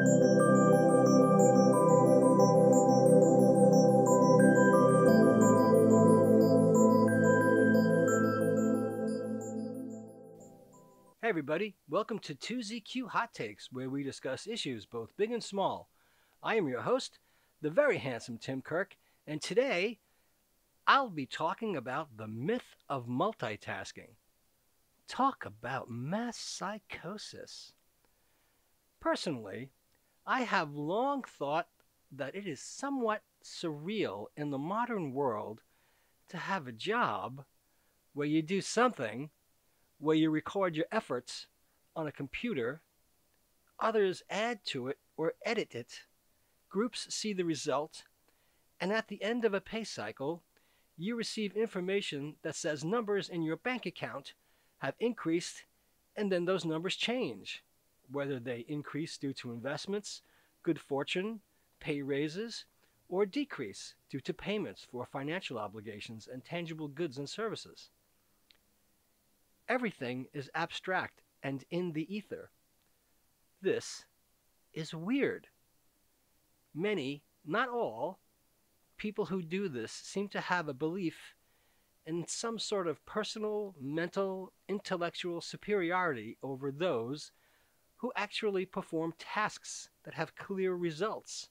Hey everybody, welcome to 2ZQ Hot Takes, where we discuss issues both big and small. I am your host, the very handsome Tim Kirk, and today I'll be talking about the myth of multitasking. Talk about mass psychosis. Personally, I have long thought that it is somewhat surreal in the modern world to have a job where you do something where you record your efforts on a computer, others add to it or edit it, groups see the result, and at the end of a pay cycle, you receive information that says numbers in your bank account have increased, and then those numbers change, whether they increase due to investments, good fortune, pay raises, or decrease due to payments for financial obligations and tangible goods and services. Everything is abstract and in the ether. This is weird. Many, not all, people who do this seem to have a belief in some sort of personal, mental, intellectual superiority over those who actually perform tasks that have clear results,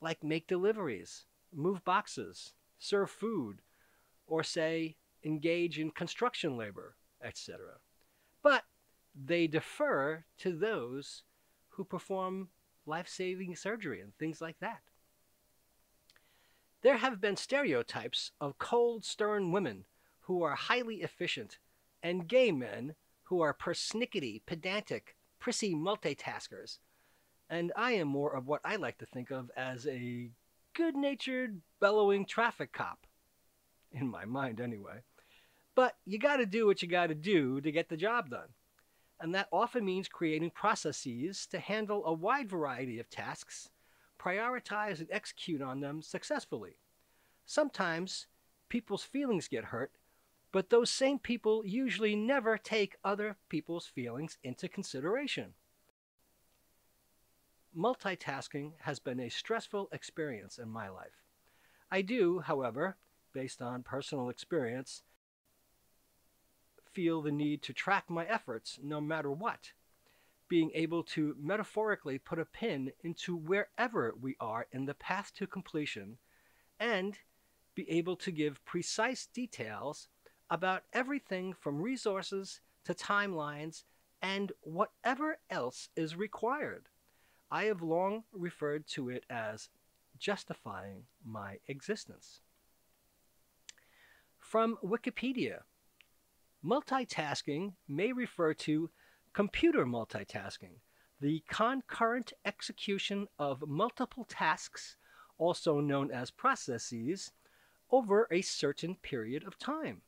like make deliveries, move boxes, serve food, or say, engage in construction labor, etc. But they defer to those who perform life-saving surgery and things like that. There have been stereotypes of cold, stern women who are highly efficient and gay men who are persnickety, pedantic, prissy multitaskers. And I am more of what I like to think of as a good-natured, bellowing traffic cop. In my mind, anyway. But you got to do what you got to do to get the job done. And that often means creating processes to handle a wide variety of tasks, prioritize and execute on them successfully. Sometimes people's feelings get hurt, but those same people usually never take other people's feelings into consideration. Multitasking has been a stressful experience in my life. I do, however, based on personal experience, feel the need to track my efforts no matter what, being able to metaphorically put a pin into wherever we are in the path to completion, and be able to give precise details about everything from resources to timelines and whatever else is required. I have long referred to it as justifying my existence. From Wikipedia, multitasking may refer to computer multitasking, the concurrent execution of multiple tasks, also known as processes, over a certain period of time.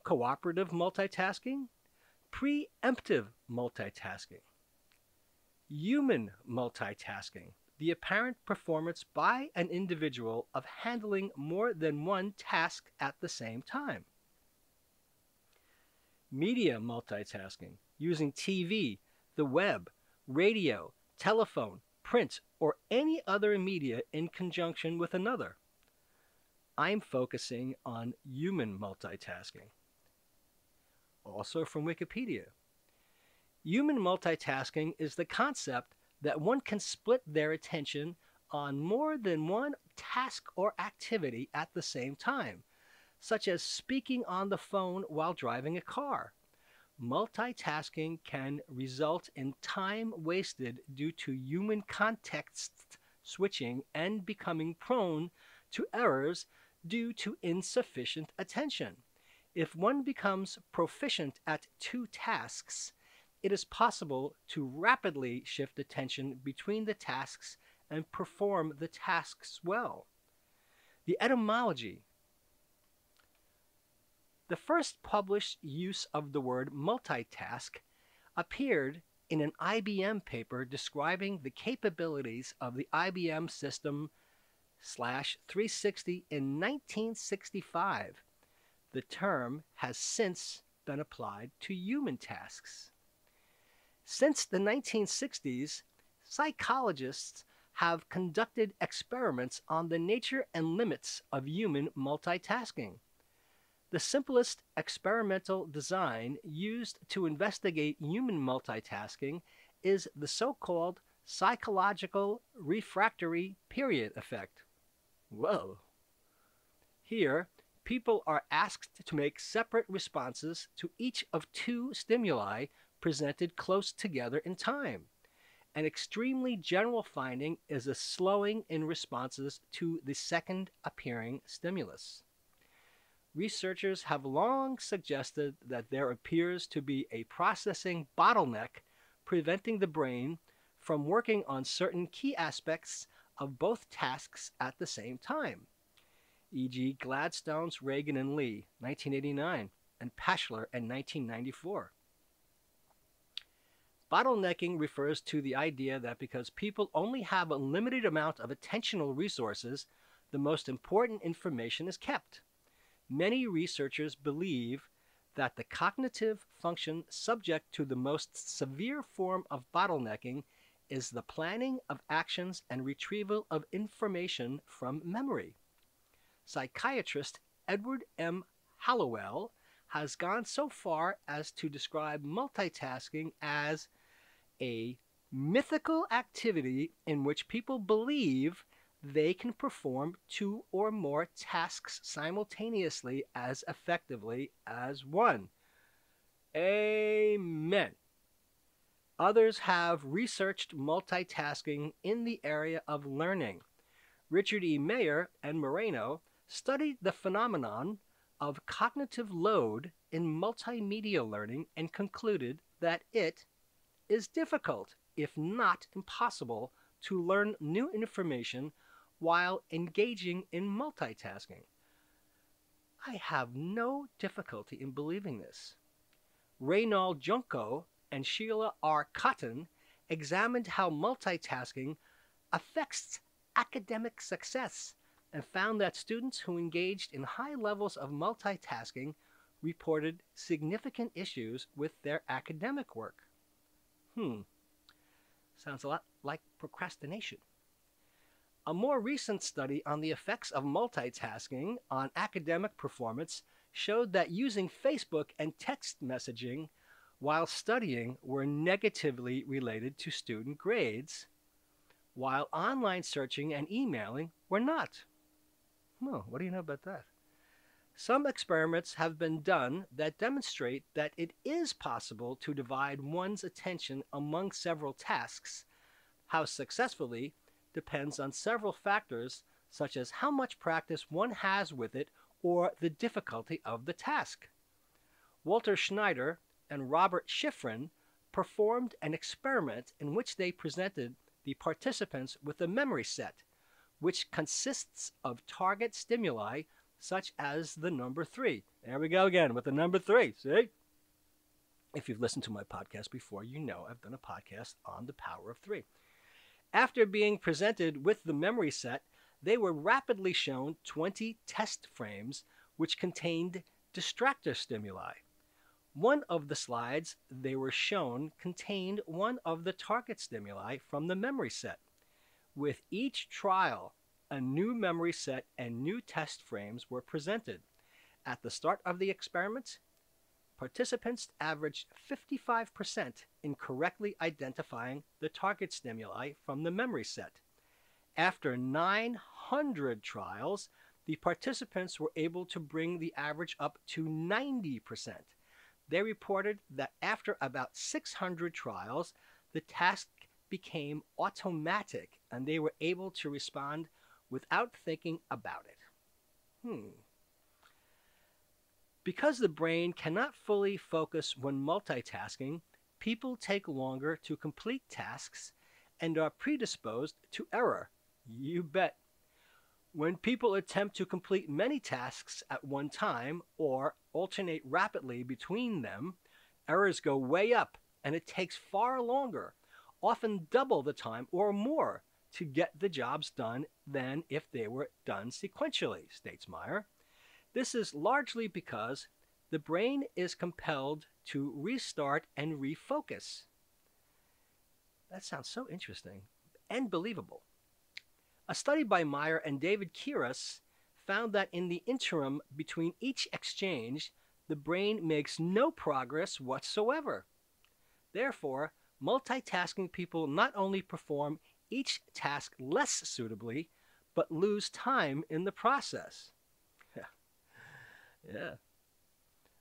Cooperative multitasking, preemptive multitasking. Human multitasking, the apparent performance by an individual of handling more than one task at the same time. Media multitasking, using TV, the web, radio, telephone, print, or any other media in conjunction with another. I'm focusing on human multitasking. Also from Wikipedia. Human multitasking is the concept that one can split their attention on more than one task or activity at the same time, such as speaking on the phone while driving a car. Multitasking can result in time wasted due to human context switching and becoming prone to errors due to insufficient attention. If one becomes proficient at two tasks, it is possible to rapidly shift attention between the tasks and perform the tasks well. The etymology. The first published use of the word multitask appeared in an IBM paper describing the capabilities of the IBM system /360 in 1965. The term has since been applied to human tasks. Since the 1960s, psychologists have conducted experiments on the nature and limits of human multitasking. The simplest experimental design used to investigate human multitasking is the so-called psychological refractory period effect. Whoa. Here, people are asked to make separate responses to each of two stimuli presented close together in time. An extremely general finding is a slowing in responses to the second appearing stimulus. Researchers have long suggested that there appears to be a processing bottleneck preventing the brain from working on certain key aspects of both tasks at the same time, e.g. Gladstone's Reagan and Lee, 1989, and Pashler in 1994. Bottlenecking refers to the idea that because people only have a limited amount of attentional resources, the most important information is kept. Many researchers believe that the cognitive function subject to the most severe form of bottlenecking is the planning of actions and retrieval of information from memory. Psychiatrist Edward M. Hallowell has gone so far as to describe multitasking as a mythical activity in which people believe they can perform two or more tasks simultaneously as effectively as one. Amen. Others have researched multitasking in the area of learning. Richard E. Mayer and Moreno studied the phenomenon of cognitive load in multimedia learning and concluded that it is difficult, if not impossible, to learn new information while engaging in multitasking. I have no difficulty in believing this. Reynald Junko and Sheila R. Cotton examined how multitasking affects academic success and found that students who engaged in high levels of multitasking reported significant issues with their academic work. Sounds a lot like procrastination. A more recent study on the effects of multitasking on academic performance showed that using Facebook and text messaging while studying were negatively related to student grades, while online searching and emailing were not. What do you know about that? Some experiments have been done that demonstrate that it is possible to divide one's attention among several tasks. How successfully depends on several factors, such as how much practice one has with it or the difficulty of the task. Walter Schneider and Robert Schifrin performed an experiment in which they presented the participants with a memory set, which consists of target stimuli such as the number 3. There we go again with the number 3, see? If you've listened to my podcast before, you know I've done a podcast on the power of 3. After being presented with the memory set, they were rapidly shown 20 test frames which contained distractor stimuli. One of the slides they were shown contained one of the target stimuli from the memory set. With each trial, a new memory set and new test frames were presented. At the start of the experiment, participants averaged 55% in correctly identifying the target stimuli from the memory set. After 900 trials, the participants were able to bring the average up to 90%. They reported that after about 600 trials, the task became automatic and they were able to respond without thinking about it. Because the brain cannot fully focus when multitasking, people take longer to complete tasks and are predisposed to error. You bet. When people attempt to complete many tasks at one time or alternate rapidly between them, errors go way up and it takes far longer, often double the time or more, to get the jobs done than if they were done sequentially, states Meyer. This is largely because the brain is compelled to restart and refocus. That sounds so interesting and believable. A study by Meyer and David Kiras found that in the interim between each exchange, the brain makes no progress whatsoever. Therefore, multitasking people not only perform each task less suitably, but lose time in the process. Yeah.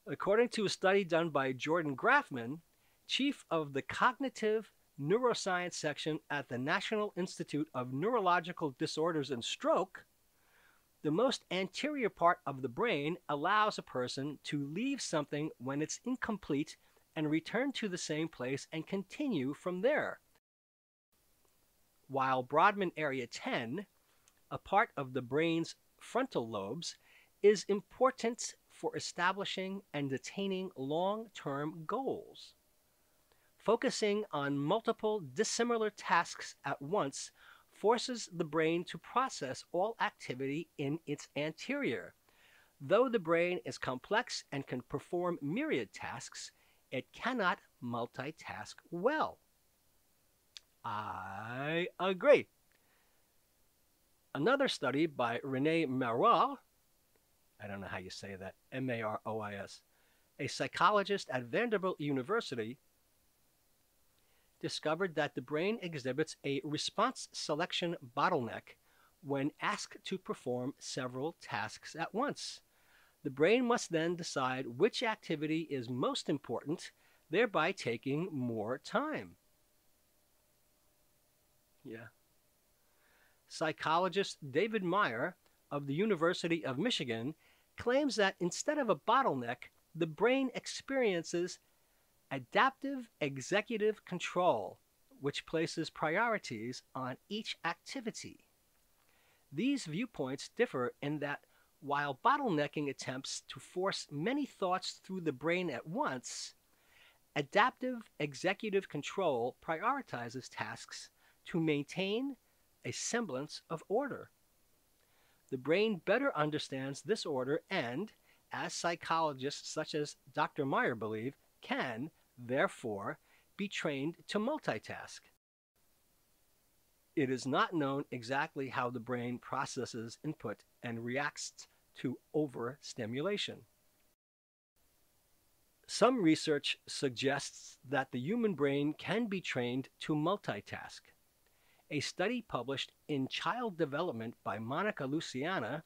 According to a study done by Jordan Grafman, chief of the Cognitive Neuroscience section at the National Institute of Neurological Disorders and Stroke, the most anterior part of the brain allows a person to leave something when it's incomplete and return to the same place and continue from there. While Brodmann Area 10, a part of the brain's frontal lobes, is important for establishing and attaining long-term goals. Focusing on multiple dissimilar tasks at once forces the brain to process all activity in its anterior. Though the brain is complex and can perform myriad tasks, it cannot multitask well. I agree. Another study by René Marois, I don't know how you say that, M-A-R-O-I-S, a psychologist at Vanderbilt University, discovered that the brain exhibits a response selection bottleneck when asked to perform several tasks at once. The brain must then decide which activity is most important, thereby taking more time. Yeah. Psychologist David Meyer of the University of Michigan claims that instead of a bottleneck, the brain experiences adaptive executive control, which places priorities on each activity. These viewpoints differ in that while bottlenecking attempts to force many thoughts through the brain at once, adaptive executive control prioritizes tasks to maintain a semblance of order. The brain better understands this order and, as psychologists such as Dr. Meyer believe, can, therefore, be trained to multitask. It is not known exactly how the brain processes input and reacts to overstimulation. Some research suggests that the human brain can be trained to multitask. A study published in Child Development by Monica Luciana,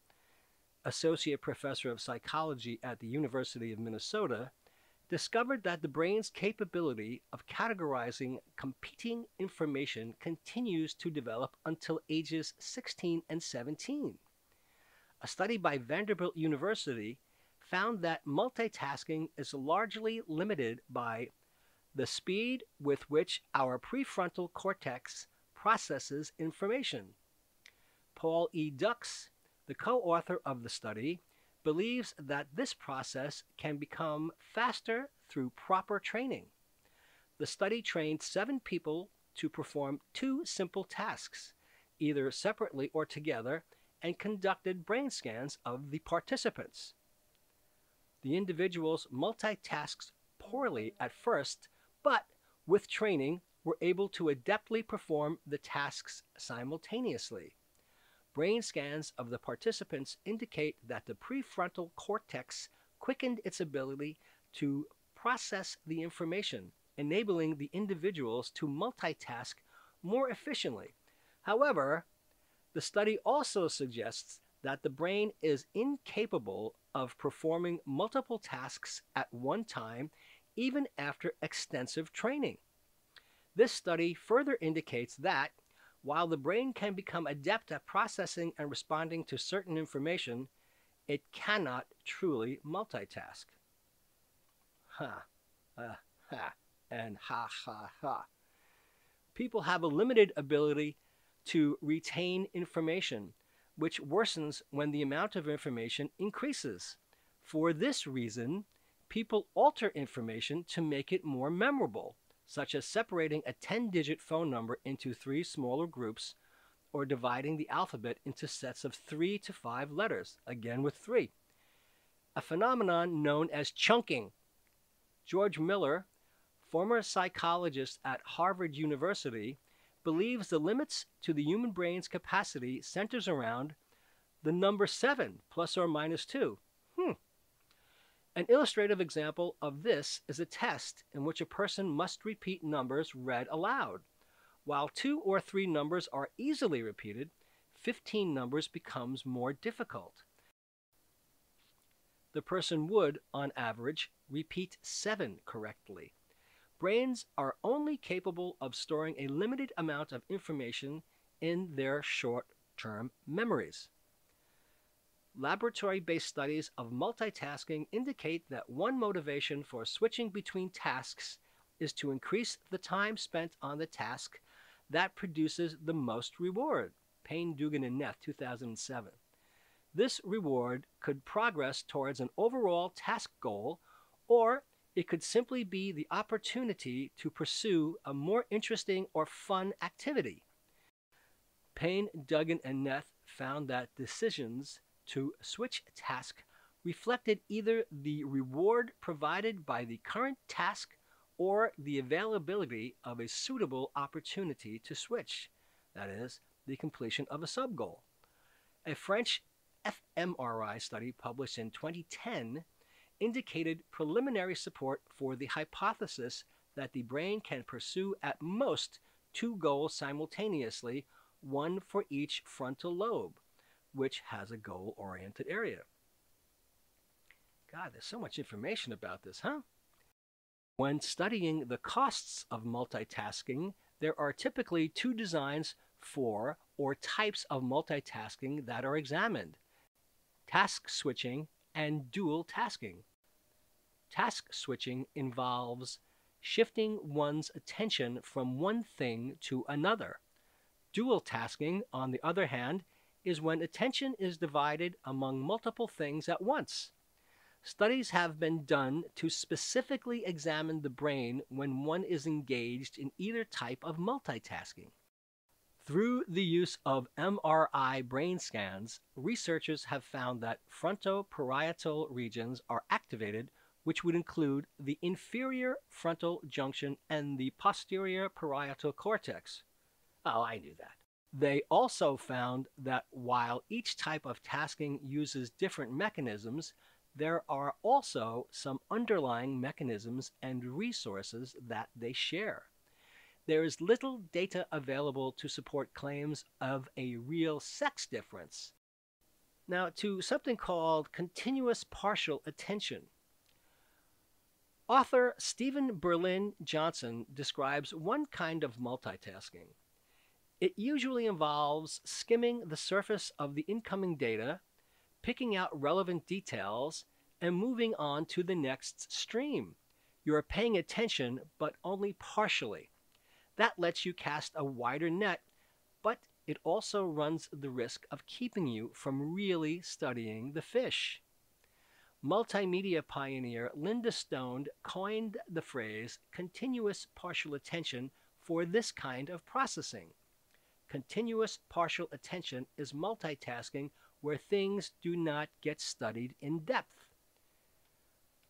Associate Professor of Psychology at the University of Minnesota, discovered that the brain's capability of categorizing competing information continues to develop until ages 16 and 17. A study by Vanderbilt University found that multitasking is largely limited by the speed with which our prefrontal cortex processes information. Paul E. Dux, the co-author of the study, believes that this process can become faster through proper training. The study trained 7 people to perform 2 simple tasks, either separately or together, and conducted brain scans of the participants. The individuals multitasked poorly at first, but with training were able to adeptly perform the tasks simultaneously. Brain scans of the participants indicate that the prefrontal cortex quickened its ability to process the information, enabling the individuals to multitask more efficiently. However, the study also suggests that the brain is incapable of performing multiple tasks at one time, even after extensive training. This study further indicates that, while the brain can become adept at processing and responding to certain information, it cannot truly multitask. Ha, ha, and ha, ha, ha. People have a limited ability to retain information, which worsens when the amount of information increases. For this reason, people alter information to make it more memorable, such as separating a 10-digit phone number into 3 smaller groups or dividing the alphabet into sets of 3 to 5 letters, again with 3. A phenomenon known as chunking. George Miller, former psychologist at Harvard University, believes the limits to the human brain's capacity centers around the number 7 plus or minus 2. An illustrative example of this is a test in which a person must repeat numbers read aloud. While 2 or 3 numbers are easily repeated, 15 numbers becomes more difficult. The person would, on average, repeat 7 correctly. Brains are only capable of storing a limited amount of information in their short-term memories. Laboratory-based studies of multitasking indicate that one motivation for switching between tasks is to increase the time spent on the task that produces the most reward. Payne, Dugan, and Neff, 2007. This reward could progress towards an overall task goal, or it could simply be the opportunity to pursue a more interesting or fun activity. Payne, Dugan, and Neff found that decisions to switch task reflected either the reward provided by the current task or the availability of a suitable opportunity to switch, that is, the completion of a sub-goal. A French fMRI study published in 2010 indicated preliminary support for the hypothesis that the brain can pursue at most 2 goals simultaneously, one for each frontal lobe, which has a goal-oriented area. God, there's so much information about this, huh? When studying the costs of multitasking, there are typically 2 designs for or types of multitasking that are examined: task switching and dual tasking. Task switching involves shifting one's attention from one thing to another. Dual tasking, on the other hand, is when attention is divided among multiple things at once. Studies have been done to specifically examine the brain when one is engaged in either type of multitasking. Through the use of MRI brain scans, researchers have found that frontoparietal regions are activated, which would include the inferior frontal junction and the posterior parietal cortex. Oh, I knew that. They also found that while each type of tasking uses different mechanisms, there are also some underlying mechanisms and resources that they share. There is little data available to support claims of a real sex difference. Now, to something called continuous partial attention. Author Stephen Berlin Johnson describes one kind of multitasking. It usually involves skimming the surface of the incoming data, picking out relevant details, and moving on to the next stream. You are paying attention, but only partially. That lets you cast a wider net, but it also runs the risk of keeping you from really studying the fish. Multimedia pioneer Linda Stone coined the phrase continuous partial attention for this kind of processing. Continuous partial attention is multitasking where things do not get studied in depth.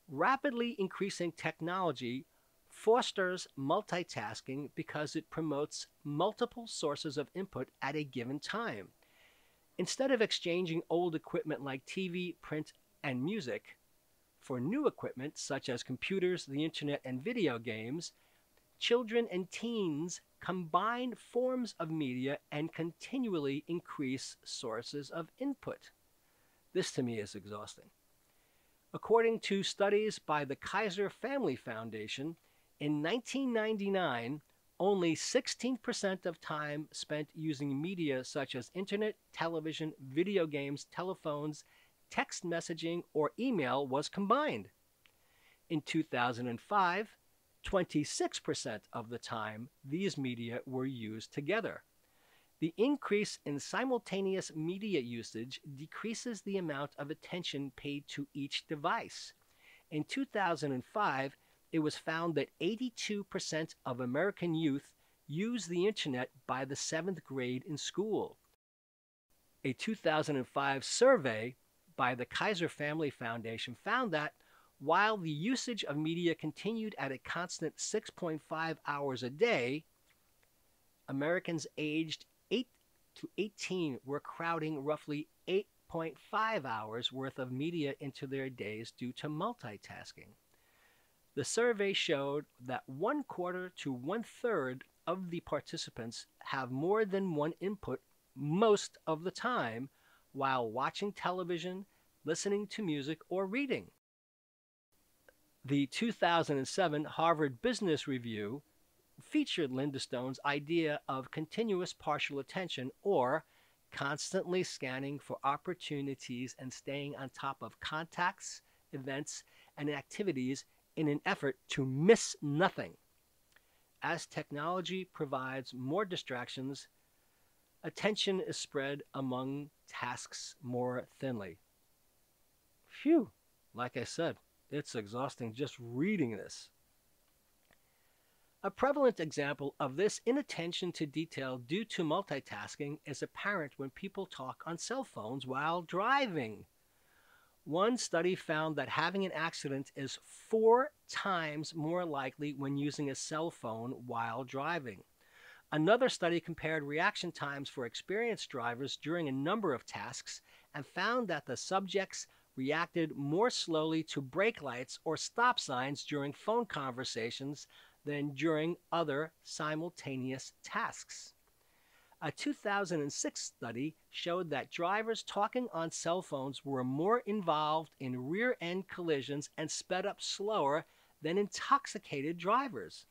Rapidly increasing technology fosters multitasking because it promotes multiple sources of input at a given time. Instead of exchanging old equipment like TV, print, and music for new equipment such as computers, the internet, and video games, children and teens combine forms of media and continually increase sources of input. This to me is exhausting. According to studies by the Kaiser Family Foundation, in 1999, only 16% of time spent using media such as internet, television, video games, telephones, text messaging, or email was combined. In 2005, 26% of the time these media were used together. The increase in simultaneous media usage decreases the amount of attention paid to each device. In 2005, it was found that 82% of American youth use the internet by the 7th grade in school. A 2005 survey by the Kaiser Family Foundation found that While the usage of media continued at a constant 6.5 hours a day, Americans aged 8 to 18 were crowding roughly 8.5 hours worth of media into their days due to multitasking. The survey showed that 1/4 to 1/3 of the participants have more than one input most of the time while watching television, listening to music, or reading. The 2007 Harvard Business Review featured Linda Stone's idea of continuous partial attention, or constantly scanning for opportunities and staying on top of contacts, events, and activities in an effort to miss nothing. As technology provides more distractions, attention is spread among tasks more thinly. Phew, like I said, it's exhausting just reading this. A prevalent example of this inattention to detail due to multitasking is apparent when people talk on cell phones while driving. One study found that having an accident is 4 times more likely when using a cell phone while driving. Another study compared reaction times for experienced drivers during a number of tasks and found that the subjects reacted more slowly to brake lights or stop signs during phone conversations than during other simultaneous tasks. A 2006 study showed that drivers talking on cell phones were more involved in rear-end collisions and sped up slower than intoxicated drivers.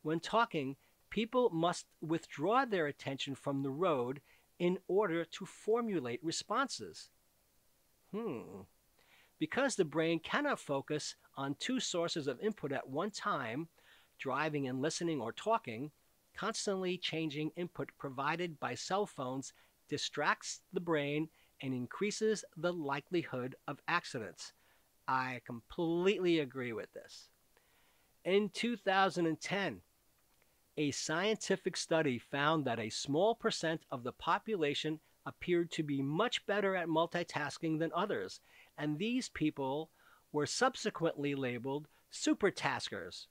When talking, people must withdraw their attention from the road in order to formulate responses. Because the brain cannot focus on two sources of input at one time, driving and listening or talking, constantly changing input provided by cell phones distracts the brain and increases the likelihood of accidents. I completely agree with this. In 2010, a scientific study found that a small percent of the population appeared to be much better at multitasking than others, and these people were subsequently labeled supertaskers.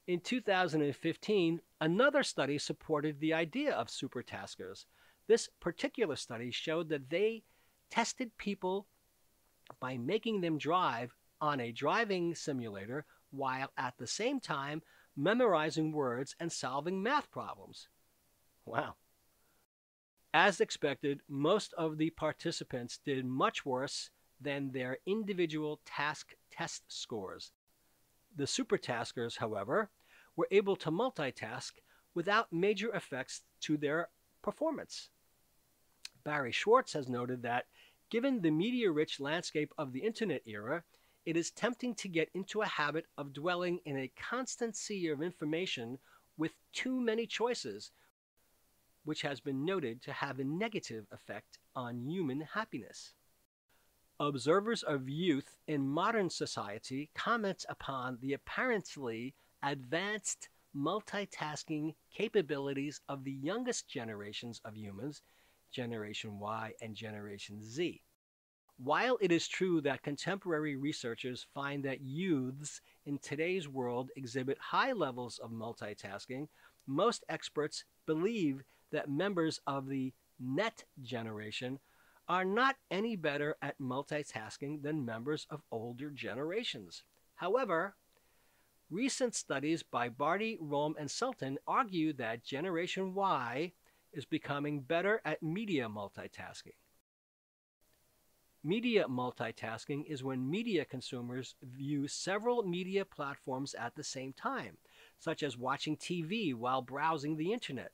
In 2015, another study supported the idea of supertaskers. This particular study showed that they tested people by making them drive on a driving simulator while at the same time memorizing words and solving math problems. Wow. As expected, most of the participants did much worse than their individual task test scores. The supertaskers, however, were able to multitask without major effects to their performance. Barry Schwartz has noted that, given the media-rich landscape of the Internet era, it is tempting to get into a habit of dwelling in a constant sea of information with too many choices, which has been noted to have a negative effect on human happiness. Observers of youth in modern society comment upon the apparently advanced multitasking capabilities of the youngest generations of humans, Generation Y and Generation Z. While it is true that contemporary researchers find that youths in today's world exhibit high levels of multitasking, most experts believe that members of the Net generation are not any better at multitasking than members of older generations. However, recent studies by Barty, Rome, and Sultan argue that Generation Y is becoming better at media multitasking. Media multitasking is when media consumers view several media platforms at the same time, such as watching TV while browsing the internet.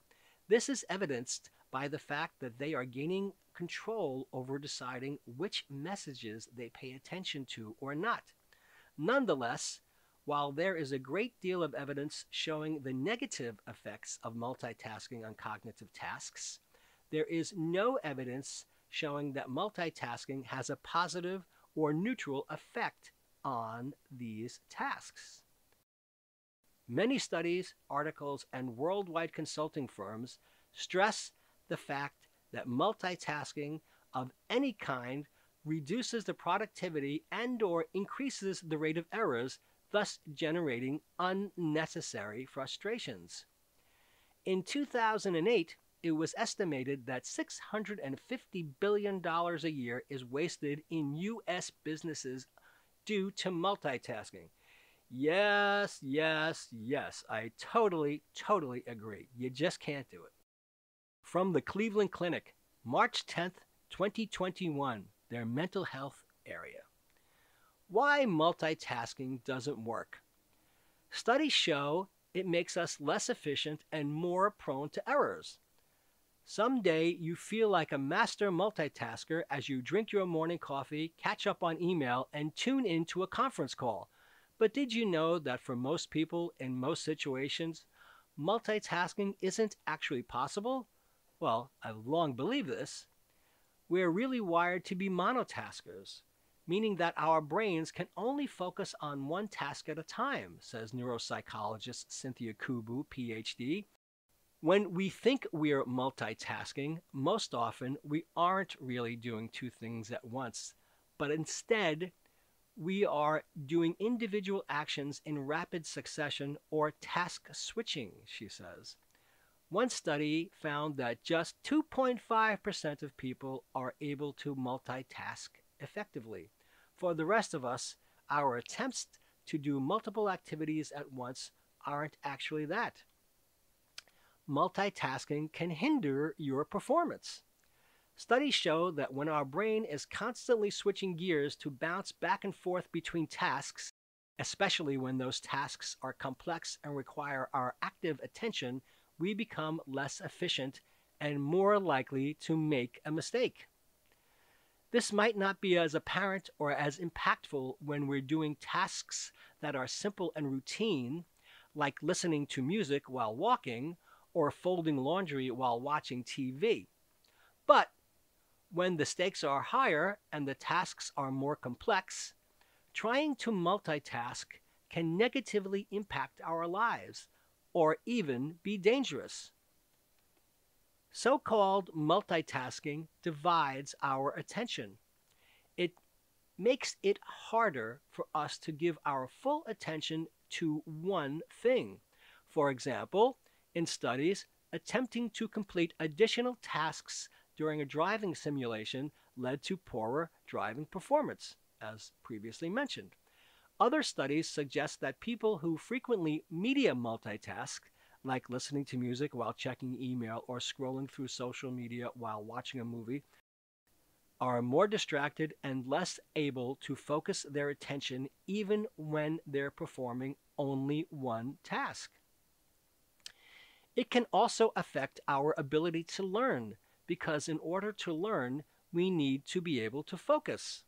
This is evidenced by the fact that they are gaining control over deciding which messages they pay attention to or not. Nonetheless, while there is a great deal of evidence showing the negative effects of multitasking on cognitive tasks, there is no evidence showing that multitasking has a positive or neutral effect on these tasks. Many studies, articles, and worldwide consulting firms stress the fact that multitasking of any kind reduces the productivity and/or increases the rate of errors, thus generating unnecessary frustrations. In 2008, it was estimated that $650 billion a year is wasted in U.S. businesses due to multitasking. Yes, yes, yes, I totally agree. You just can't do it. From the Cleveland Clinic, March 10th, 2021, their mental health area. Why multitasking doesn't work. Studies show it makes us less efficient and more prone to errors. Someday you feel like a master multitasker as you drink your morning coffee, catch up on email, and tune into a conference call. But did you know that for most people in most situations, multitasking isn't actually possible? Well, I've long believed this. We're really wired to be monotaskers, meaning that our brains can only focus on one task at a time, says neuropsychologist Cynthia Kubu, PhD. When we think we're multitasking, most often we aren't really doing two things at once, but instead we are doing individual actions in rapid succession or task switching, she says. One study found that just 2.5% of people are able to multitask effectively. For the rest of us, our attempts to do multiple activities at once aren't actually that. Multitasking can hinder your performance. Studies show that when our brain is constantly switching gears to bounce back and forth between tasks, especially when those tasks are complex and require our active attention, we become less efficient and more likely to make a mistake. This might not be as apparent or as impactful when we're doing tasks that are simple and routine, like listening to music while walking or folding laundry while watching TV. But when the stakes are higher and the tasks are more complex, trying to multitask can negatively impact our lives or even be dangerous. So-called multitasking divides our attention. It makes it harder for us to give our full attention to one thing. For example, in studies, attempting to complete additional tasks during a driving simulation led to poorer driving performance, as previously mentioned. Other studies suggest that people who frequently media multitask, like listening to music while checking email or scrolling through social media while watching a movie, are more distracted and less able to focus their attention even when they're performing only one task. It can also affect our ability to learn, because in order to learn, we need to be able to focus.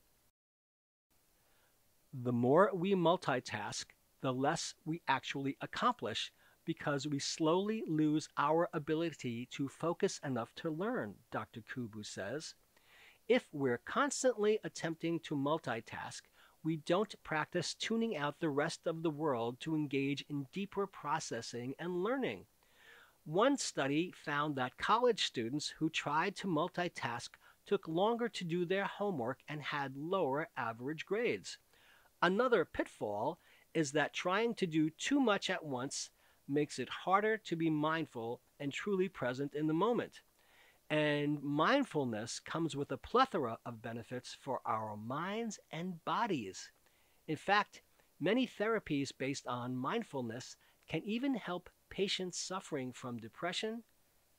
The more we multitask, the less we actually accomplish, because we slowly lose our ability to focus enough to learn, Dr. Kubu says. If we're constantly attempting to multitask, we don't practice tuning out the rest of the world to engage in deeper processing and learning. One study found that college students who tried to multitask took longer to do their homework and had lower average grades. Another pitfall is that trying to do too much at once makes it harder to be mindful and truly present in the moment. And mindfulness comes with a plethora of benefits for our minds and bodies. In fact, many therapies based on mindfulness can even help patients suffering from depression,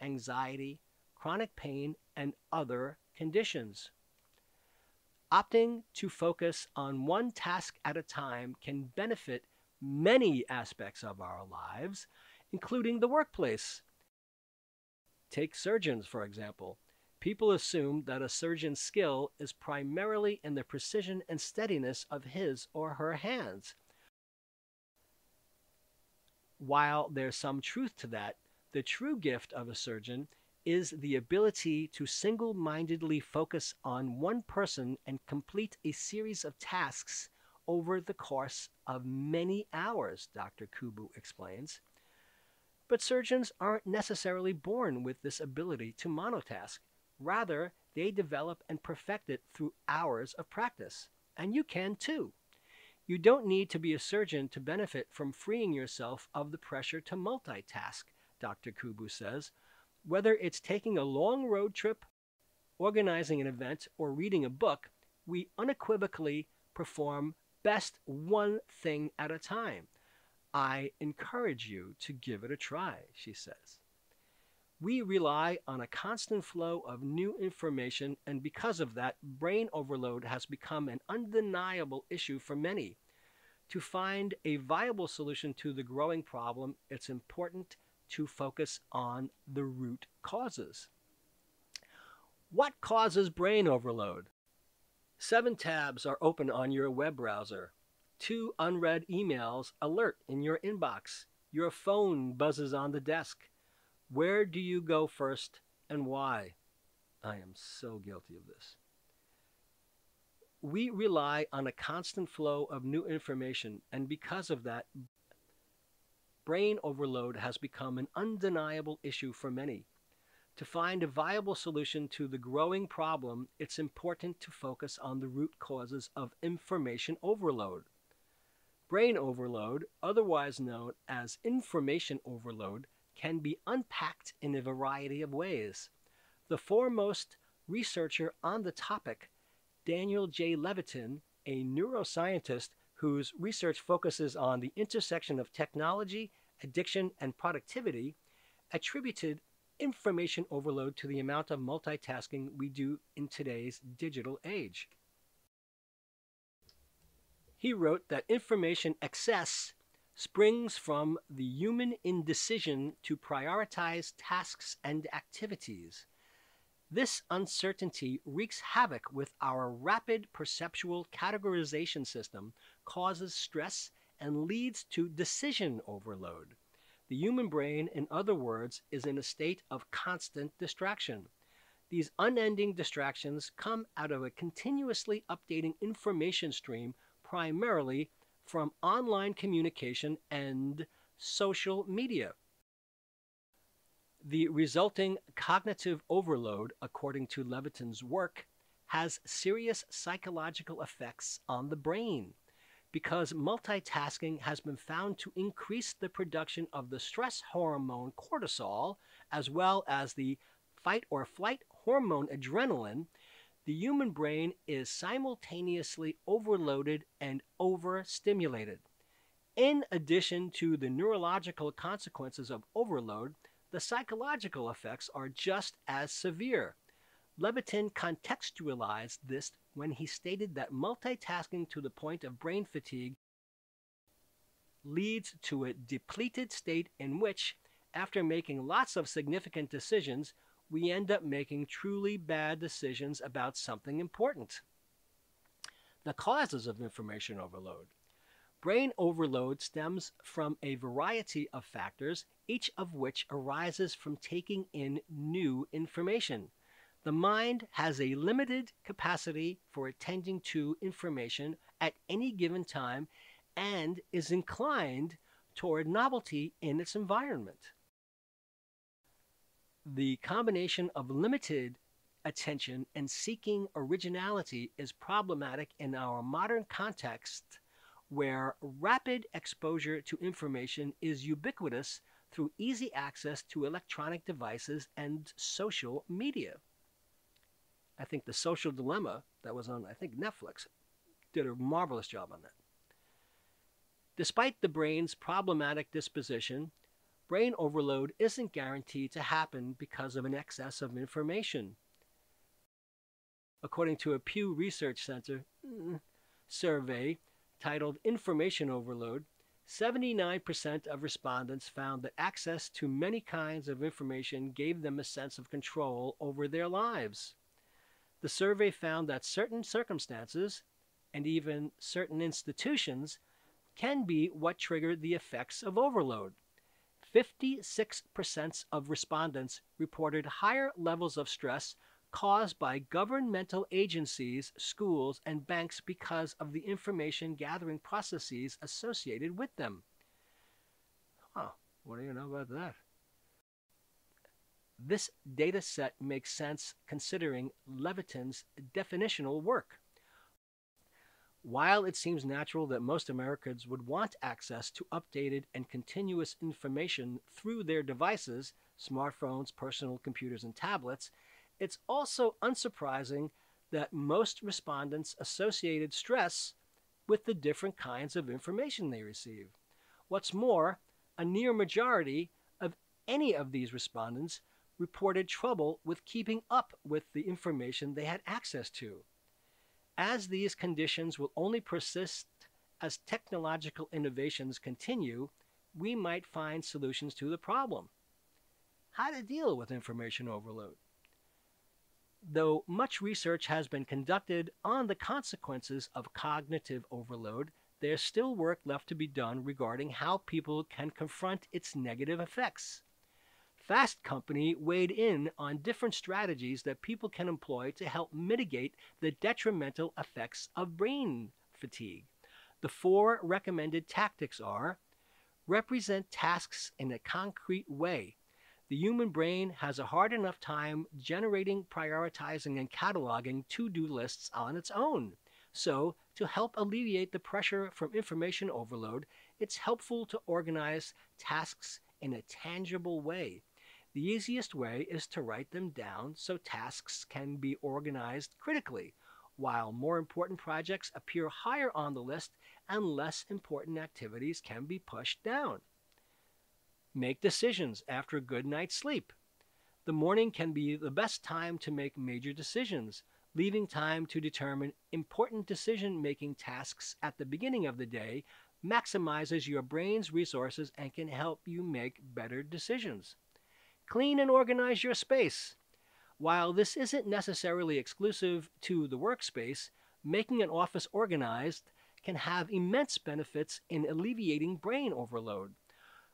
anxiety, chronic pain, and other conditions. Opting to focus on one task at a time can benefit many aspects of our lives, including the workplace. Take surgeons, for example. People assume that a surgeon's skill is primarily in the precision and steadiness of his or her hands. While there's some truth to that, the true gift of a surgeon is the ability to single-mindedly focus on one person and complete a series of tasks over the course of many hours, Dr. Kubu explains. But surgeons aren't necessarily born with this ability to monotask. Rather, they develop and perfect it through hours of practice. And you can too. You don't need to be a surgeon to benefit from freeing yourself of the pressure to multitask, Dr. Kubu says. Whether it's taking a long road trip, organizing an event, or reading a book, we unequivocally perform best one thing at a time. I encourage you to give it a try, she says. We rely on a constant flow of new information, and because of that, brain overload has become an undeniable issue for many. To find a viable solution to the growing problem, it's important to focus on the root causes. What causes brain overload? 7 tabs are open on your web browser. 2 unread emails alert in your inbox. Your phone buzzes on the desk. Where do you go first and why? I am so guilty of this. We rely on a constant flow of new information, and because of that, brain overload has become an undeniable issue for many. To find a viable solution to the growing problem, it's important to focus on the root causes of information overload. Brain overload, otherwise known as information overload, can be unpacked in a variety of ways. The foremost researcher on the topic, Daniel J. Levitin, a neuroscientist whose research focuses on the intersection of technology, addiction, and productivity, attributed information overload to the amount of multitasking we do in today's digital age. He wrote that information excess springs from the human indecision to prioritize tasks and activities. This uncertainty wreaks havoc with our rapid perceptual categorization system, causes stress, and leads to decision overload. The human brain, in other words, is in a state of constant distraction. These unending distractions come out of a continuously updating information stream, primarily from online communication and social media. The resulting cognitive overload, according to Levitin's work, has serious psychological effects on the brain because multitasking has been found to increase the production of the stress hormone cortisol as well as the fight or flight hormone adrenaline. The human brain is simultaneously overloaded and overstimulated. In addition to the neurological consequences of overload, the psychological effects are just as severe. Levitin contextualized this when he stated that multitasking to the point of brain fatigue leads to a depleted state in which, after making lots of significant decisions, we end up making truly bad decisions about something important. The causes of information overload. Brain overload stems from a variety of factors, each of which arises from taking in new information. The mind has a limited capacity for attending to information at any given time and is inclined toward novelty in its environment. The combination of limited attention and seeking originality is problematic in our modern context, where rapid exposure to information is ubiquitous through easy access to electronic devices and social media. I think The Social Dilemma, that was on, Netflix, did a marvelous job on that. Despite the brain's problematic disposition, brain overload isn't guaranteed to happen because of an excess of information. According to a Pew Research Center survey titled Information Overload, 79% of respondents found that access to many kinds of information gave them a sense of control over their lives. The survey found that certain circumstances, and even certain institutions, can be what trigger the effects of overload. 56% of respondents reported higher levels of stress caused by governmental agencies, schools, and banks because of the information gathering processes associated with them. What do you know about that? This data set makes sense considering Levitin's definitional work. While it seems natural that most Americans would want access to updated and continuous information through their devices, smartphones, personal computers, and tablets, it's also unsurprising that most respondents associated stress with the different kinds of information they receive. What's more, a near majority of any of these respondents reported trouble with keeping up with the information they had access to. As these conditions will only persist as technological innovations continue, we might find solutions to the problem. How to deal with information overload? Though much research has been conducted on the consequences of cognitive overload, there's still work left to be done regarding how people can confront its negative effects. Fast Company weighed in on different strategies that people can employ to help mitigate the detrimental effects of brain fatigue. The 4 recommended tactics are: represent tasks in a concrete way. The human brain has a hard enough time generating, prioritizing, and cataloging to-do lists on its own. So, to help alleviate the pressure from information overload, it's helpful to organize tasks in a tangible way. The easiest way is to write them down so tasks can be organized critically, while more important projects appear higher on the list and less important activities can be pushed down. Make decisions after a good night's sleep. The morning can be the best time to make major decisions. Leaving time to determine important decision-making tasks at the beginning of the day maximizes your brain's resources and can help you make better decisions. Clean and organize your space. While this isn't necessarily exclusive to the workspace, making an office organized can have immense benefits in alleviating brain overload.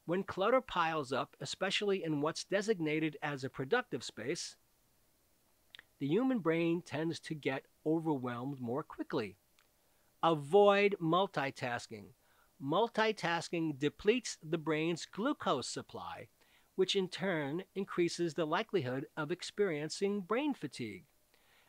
When clutter piles up, especially in what's designated as a productive space, the human brain tends to get overwhelmed more quickly. Avoid multitasking. Multitasking depletes the brain's glucose supply, which in turn increases the likelihood of experiencing brain fatigue.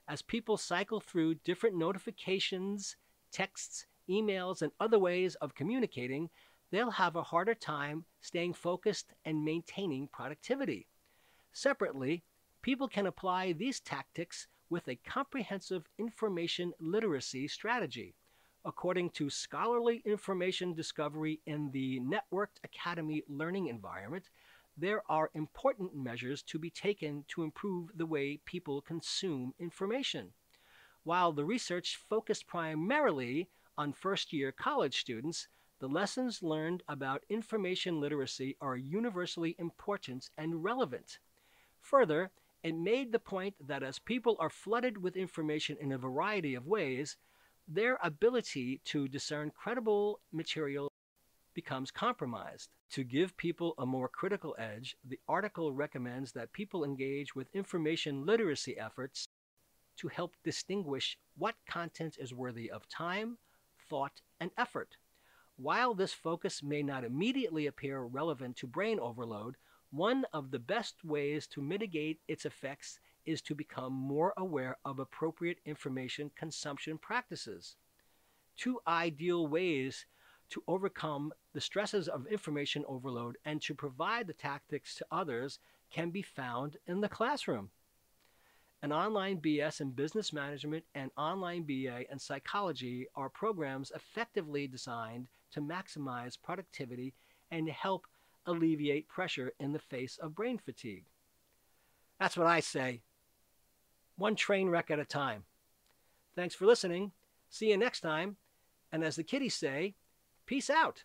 As people cycle through different notifications, texts, emails, and other ways of communicating, they'll have a harder time staying focused and maintaining productivity. Separately, people can apply these tactics with a comprehensive information literacy strategy. According to scholarly information discovery in the Networked Academy learning environment, there are important measures to be taken to improve the way people consume information. While the research focused primarily on first-year college students, the lessons learned about information literacy are universally important and relevant. Further, it made the point that as people are flooded with information in a variety of ways, their ability to discern credible material becomes compromised. To give people a more critical edge, the article recommends that people engage with information literacy efforts to help distinguish what content is worthy of time, thought, and effort. While this focus may not immediately appear relevant to brain overload, one of the best ways to mitigate its effects is to become more aware of appropriate information consumption practices. 2 ideal ways to overcome the stresses of information overload and to provide the tactics to others can be found in the classroom. An online BS in business management and online BA in psychology are programs effectively designed to maximize productivity and help alleviate pressure in the face of brain fatigue. That's what I say. One train wreck at a time. Thanks for listening. See you next time. And as the kiddies say, peace out.